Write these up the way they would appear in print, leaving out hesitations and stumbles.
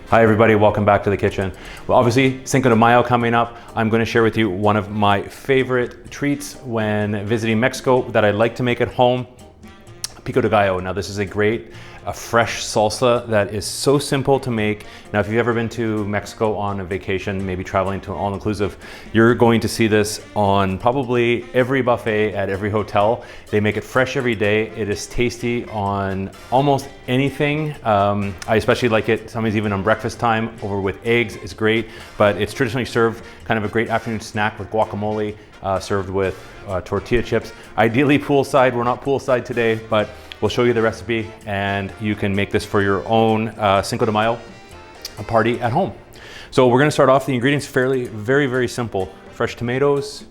Hi everybody, welcome back to the kitchen. Well, obviously Cinco de Mayo coming up. I'm going to share with you one of my favorite treats when visiting Mexico that I like to make at home, Pico de Gallo. Now this is a fresh salsa that is so simple to make. Now if you've ever been to Mexico on a vacation, maybe traveling to an all-inclusive, you're going to see this on probably every buffet at every hotel. They make it fresh every day. It is tasty on almost anything. I especially like it sometimes even on breakfast time over with eggs. It's great, but it's traditionally served kind of a great afternoon snack with guacamole, served with tortilla chips. Ideally poolside. We're not poolside today, but we'll show you the recipe and you can make this for your own Cinco de Mayo party at home. So we're gonna start off the ingredients very simple. Fresh tomatoes.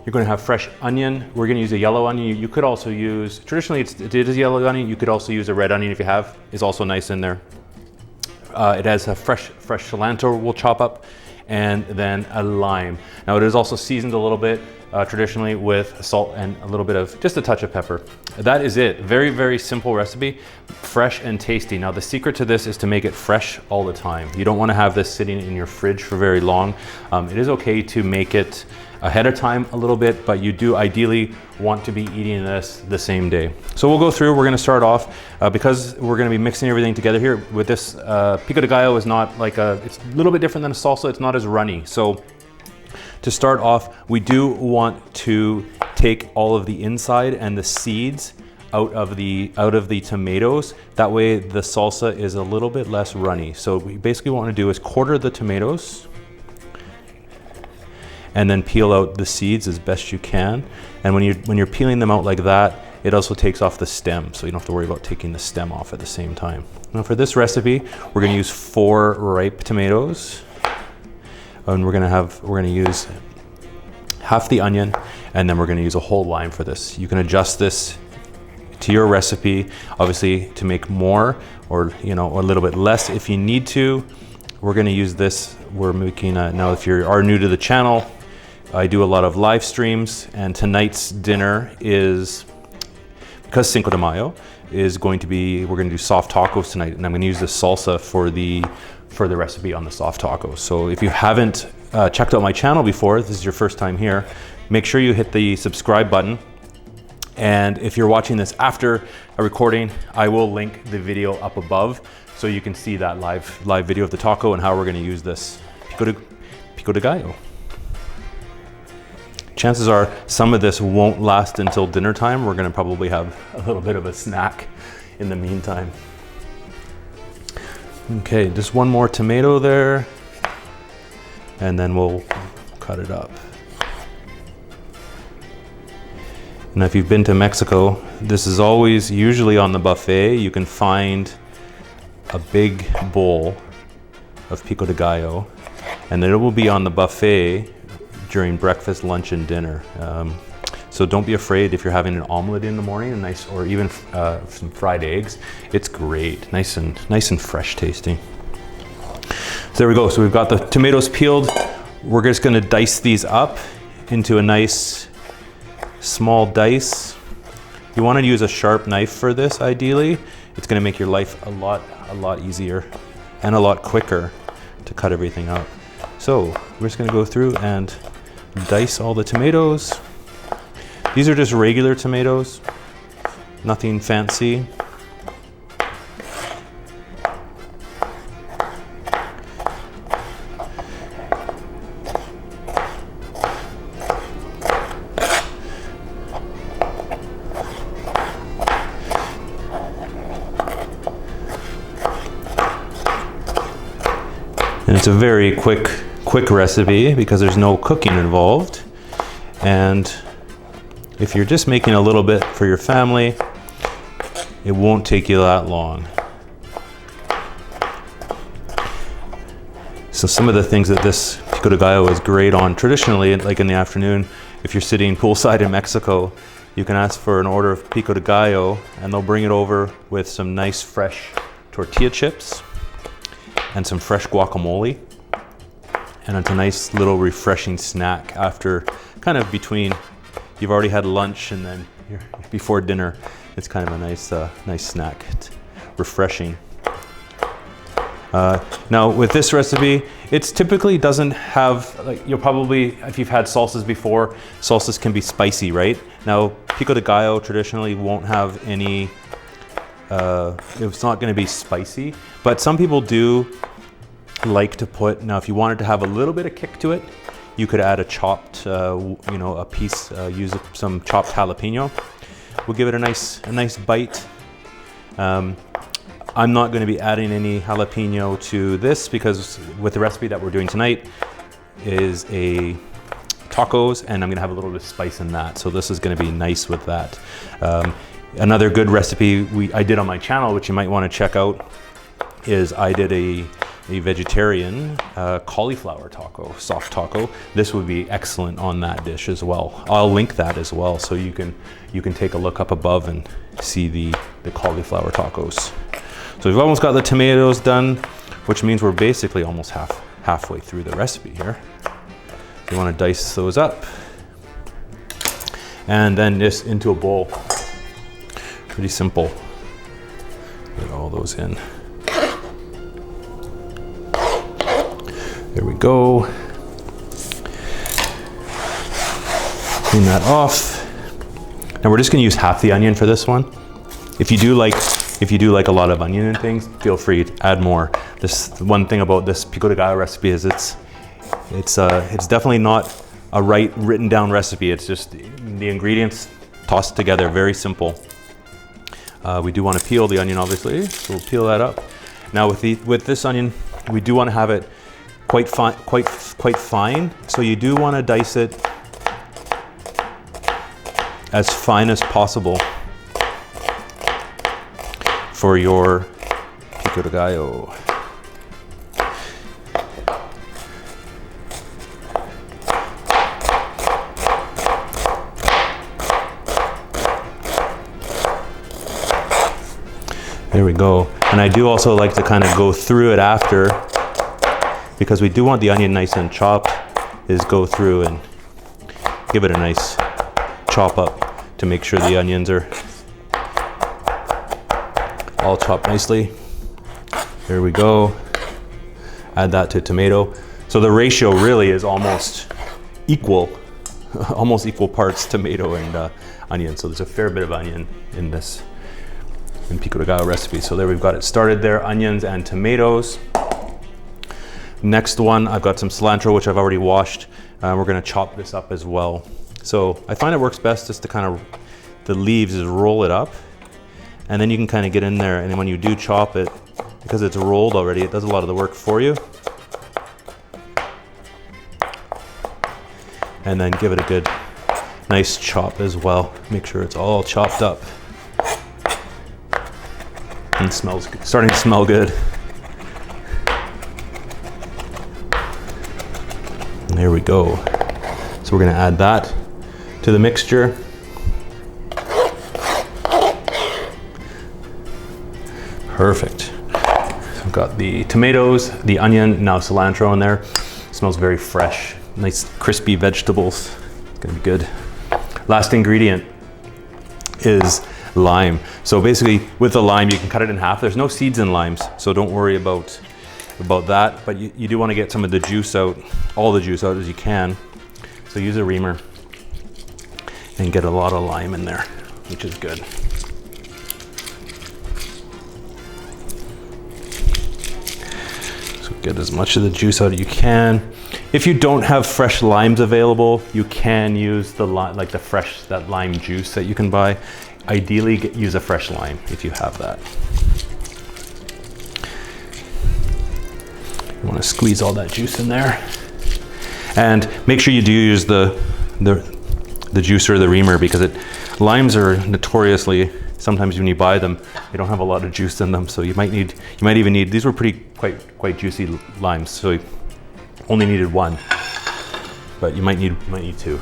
You're gonna have fresh onion. We're gonna use a yellow onion. You could also use, traditionally it is a yellow onion. You could also use a red onion if you have, is also nice in there. It has a fresh cilantro we'll chop up, and then a lime. Now it is also seasoned a little bit traditionally with salt and a little bit of, just a touch of pepper. That is it. Very simple recipe, fresh and tasty. Now the secret to this is to make it fresh all the time. You don't want to have this sitting in your fridge for very long. It is okay to make it ahead of time a little bit, but you do ideally want to be eating this the same day. So we'll go through, we're gonna start off, because we're gonna be mixing everything together here with this, Pico de Gallo is not like it's a little bit different than a salsa, it's not as runny. So to start off, we do want to take all of the inside and the seeds out of the tomatoes. That way the salsa is a little bit less runny. So we basically what we want to do is quarter the tomatoes and then peel out the seeds as best you can. And when you're peeling them out like that, it also takes off the stem, so you don't have to worry about taking the stem off at the same time. Now for this recipe, we're gonna use 4 ripe tomatoes, and we're gonna use half the onion, and then we're gonna use a whole lime for this. You can adjust this to your recipe, obviously, to make more or a little bit less if you need to. We're gonna use this. We're making now if you are new to the channel, I do a lot of live streams, and tonight's dinner is, because Cinco de Mayo is going to be, we're gonna do soft tacos tonight, and I'm gonna use this salsa for the recipe on the soft tacos. So if you haven't checked out my channel before, this is your first time here, make sure you hit the subscribe button. And if you're watching this after a recording, I will link the video up above so you can see that live video of the taco and how we're gonna use this Pico de Gallo. Chances are some of this won't last until dinner time. We're gonna probably have a little bit of a snack in the meantime. Okay, just one more tomato there, and then we'll cut it up. Now if you've been to Mexico, this is always usually on the buffet. You can find a big bowl of Pico de Gallo, and then it will be on the buffet during breakfast, lunch, and dinner. So don't be afraid if you're having an omelet in the morning, or even some fried eggs. It's great, nice and fresh tasting. So there we go. So we've got the tomatoes peeled. We're just going to dice these up into a nice small dice. You want to use a sharp knife for this. Ideally, it's going to make your life a lot easier and a lot quicker to cut everything up. So we're just going to go through and dice all the tomatoes. These are just regular tomatoes, nothing fancy. And it's a very quick recipe because there's no cooking involved. And if you're just making a little bit for your family, it won't take you that long. So some of the things that this Pico de Gallo is great on, traditionally, like in the afternoon, if you're sitting poolside in Mexico, you can ask for an order of Pico de Gallo and they'll bring it over with some nice fresh tortilla chips and some fresh guacamole. And it's a nice little refreshing snack after kind of between, you've already had lunch and then before dinner. It's kind of a nice snack. It's refreshing. Now with this recipe, it's typically doesn't have, like, you'll probably, if you've had salsas before, salsas can be spicy, right? Now Pico de Gallo traditionally won't have any, it's not gonna be spicy, but some people do like to put, now if you wanted to have a little bit of kick to it, you could add a chopped, you know, a piece, use some chopped jalapeno. We'll give it a nice bite. I'm not going to be adding any jalapeno to this because with the recipe that we're doing tonight is a tacos, and I'm going to have a little bit of spice in that. So this is going to be nice with that. Another good recipe I did on my channel, which you might want to check out, is I did a vegetarian cauliflower taco, soft taco. This would be excellent on that dish as well. I'll link that as well, so you can take a look up above and see the cauliflower tacos. So we've almost got the tomatoes done, which means we're basically almost halfway through the recipe here. You want to dice those up, and then just into a bowl. Pretty simple. Get all those in. There we go. Clean that off. Now we're just going to use half the onion for this one. If you do like a lot of onion and things, feel free to add more. This one thing about this Pico de Gallo recipe is it's definitely not a written down recipe. It's just the ingredients tossed together, very simple. We do want to peel the onion, obviously, so we'll peel that up. Now with this onion, we do want to have it quite fine. So you do want to dice it as fine as possible for your Pico de Gallo. There we go. And I do also like to kind of go through it after, because we do want the onion nice and chopped, is go through and give it a nice chop up to make sure the onions are all chopped nicely. There we go. Add that to tomato. So the ratio really is almost equal parts tomato and onion. So there's a fair bit of onion in this Pico de Gallo recipe. So there we've got it started there, onions and tomatoes. Next one, I've got some cilantro, which I've already washed. We're gonna chop this up as well. So I find it works best just to kind of, the leaves is roll it up, and then you can kind of get in there, and then when you do chop it, because it's rolled already, it does a lot of the work for you. And then give it a good, nice chop as well. Make sure it's all chopped up. And it smells good. Starting to smell good. And there we go. So we're gonna add that to the mixture. Perfect. So I've got the tomatoes, the onion, now cilantro in there. It smells very fresh. Nice crispy vegetables. It's gonna be good. Last ingredient is lime. So basically with the lime, you can cut it in half. There's no seeds in limes, so don't worry about that. But you do want to get some of the juice out, all the juice out as you can. So use a reamer and get a lot of lime in there, which is good. So get as much of the juice out as you can. If you don't have fresh limes available, you can use that lime juice that you can buy. Ideally, use a fresh lime if you have that. You want to squeeze all that juice in there, and make sure you do use the juicer, the reamer, because limes are notoriously, sometimes when you buy them, they don't have a lot of juice in them. So you might even need. These were quite juicy limes, so you only needed one, but you might need two.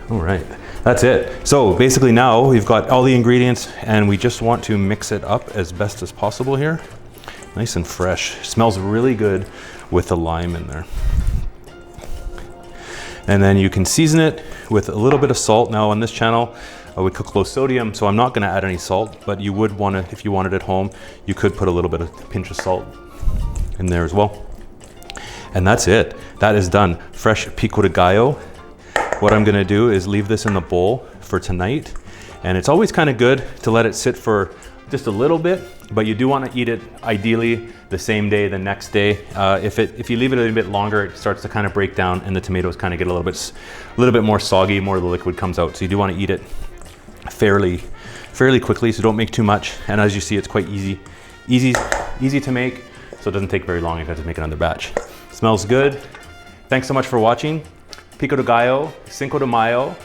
All right. That's it. So basically now we've got all the ingredients, and we just want to mix it up as best as possible here. Nice and fresh. Smells really good with the lime in there. And then you can season it with a little bit of salt. Now on this channel, we cook low sodium, so I'm not gonna add any salt, but you would want to, if you want it at home, you could put a little bit of pinch of salt in there as well. And that's it. That is done. Fresh Pico de Gallo. What I'm gonna do is leave this in the bowl for tonight. And it's always kind of good to let it sit for just a little bit, but you do want to eat it ideally the same day, the next day. If you leave it a little bit longer, it starts to kind of break down and the tomatoes kind of get a little bit more soggy, more of the liquid comes out. So you do want to eat it fairly quickly, so don't make too much. And as you see, it's quite easy to make, so it doesn't take very long if you have to make another batch. Smells good. Thanks so much for watching. Pico de Gallo, Cinco de Mayo.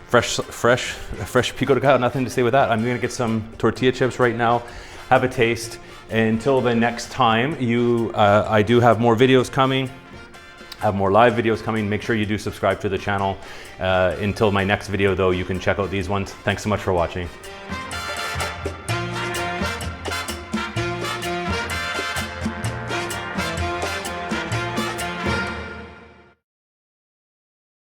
Fresh Pico de Gallo, nothing to say with that. I'm gonna get some tortilla chips right now, have a taste. Until the next time, I do have more videos coming, have more live videos coming. Make sure you do subscribe to the channel. Until my next video though, you can check out these ones. Thanks so much for watching.